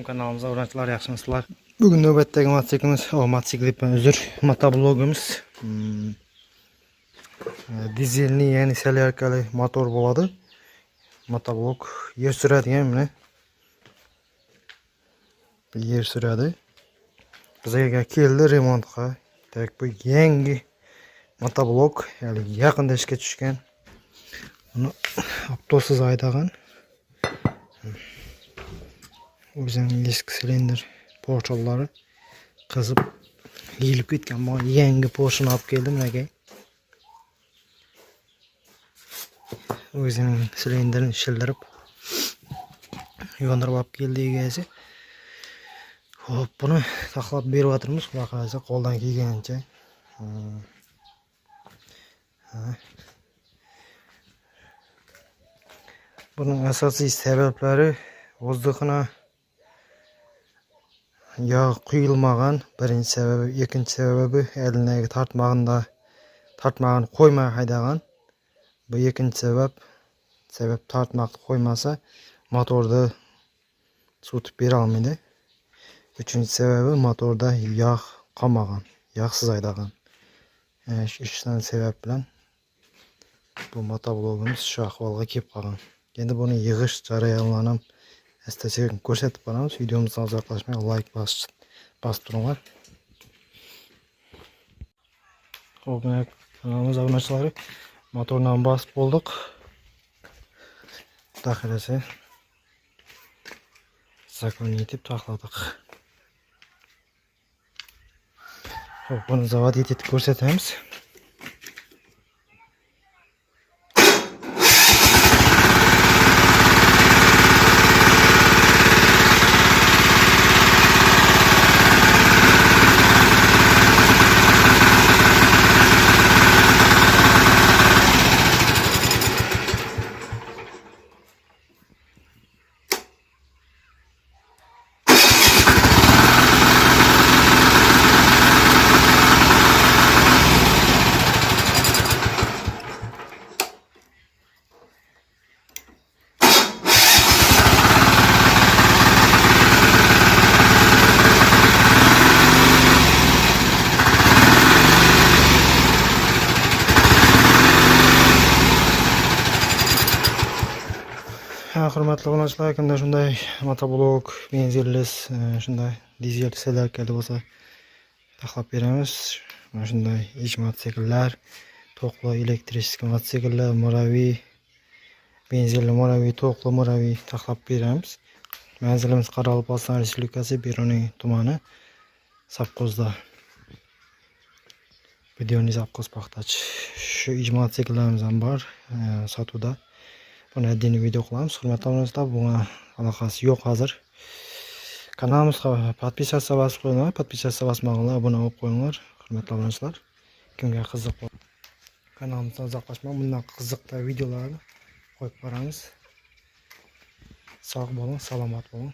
kanalımıza orançlar yaxşımısınızlar. Bugün növbətdəki motosikletdən özür motoblogumuz. Dizelli yeni selyarkalı motor boladı. Motoblog yer süradigan mana yer süradi. Bizga keldi remontga. Demak bu yangi motoblog, ya'ni yaqinda ishga tushgan. Buni avtosiz aydagan. O'zining eski silindr porchalari qizib yeyilib ketgan. Bu yangi Porsche'ni olib keldim aka. O'zining silindrini shildirib yondirib olib keldi egasi. Xo'p, buni taxlab beryapmiz, xudo xolasa qo'ldan kelgancha. Buning asosiy sabablari vozdug'ini yağ quyilmagan, birinchi sababi, ikkinchi sababi elindagi tartmag'ini qo'ymay haydagan. Bu ikkinchi sabab tartmoqni qo'ymasa motorda sutib bera olmaydi. Üçüncü sebebi motorda yağ qolmagan, yağsız haydagan. Shu 3 tane sebep bilan bu motoblogimiz shu ahvolga kelib qolgan. Endi buni yig'ish jarayonlarini asta-sekin ko'rsatib boramiz. Videomizdan uzoqlashmay like bosib turinglar. Xo'p, kanalimiz obunachilari motordan bosib bo'ldik. Daxilasi zakon yetib taxladik. Xo'p, buni zavod yetib ko'rsatamiz. Hurmatli obunachilar, kimda shunday motoblog, benzinli, shunday dizel selyarkali bo'lsa taxlab beramiz. Mana shunday ish mototsikllar, to'qli elektrik mototsikllar, moraviy, benzinli moraviy, to'qli moraviy taxlab beramiz. Manzilimiz Qoraqalpog'iston Respublikasi Beruniy tumani, Savxozda. Videoni Savxoz Paxtach. Shu ish mototsikllarimiz ham bor sotuvda. Buni adini video qilamiz. Hurmatli obunachilar, bunga aloqasi yo'q hozir. Kanalimizga podpisatsiya bosib qo'yinglar, podpisatsiya bosmaganlar obuna bo'lib qo'yinglar. Hurmatli obunachilar, kimga qiziq bo'lsa kanalimizdan uzoqlashmang, bunday qiziqli videolarni qo'yib boramiz. Sog' bo'ling, salomat bo'ling.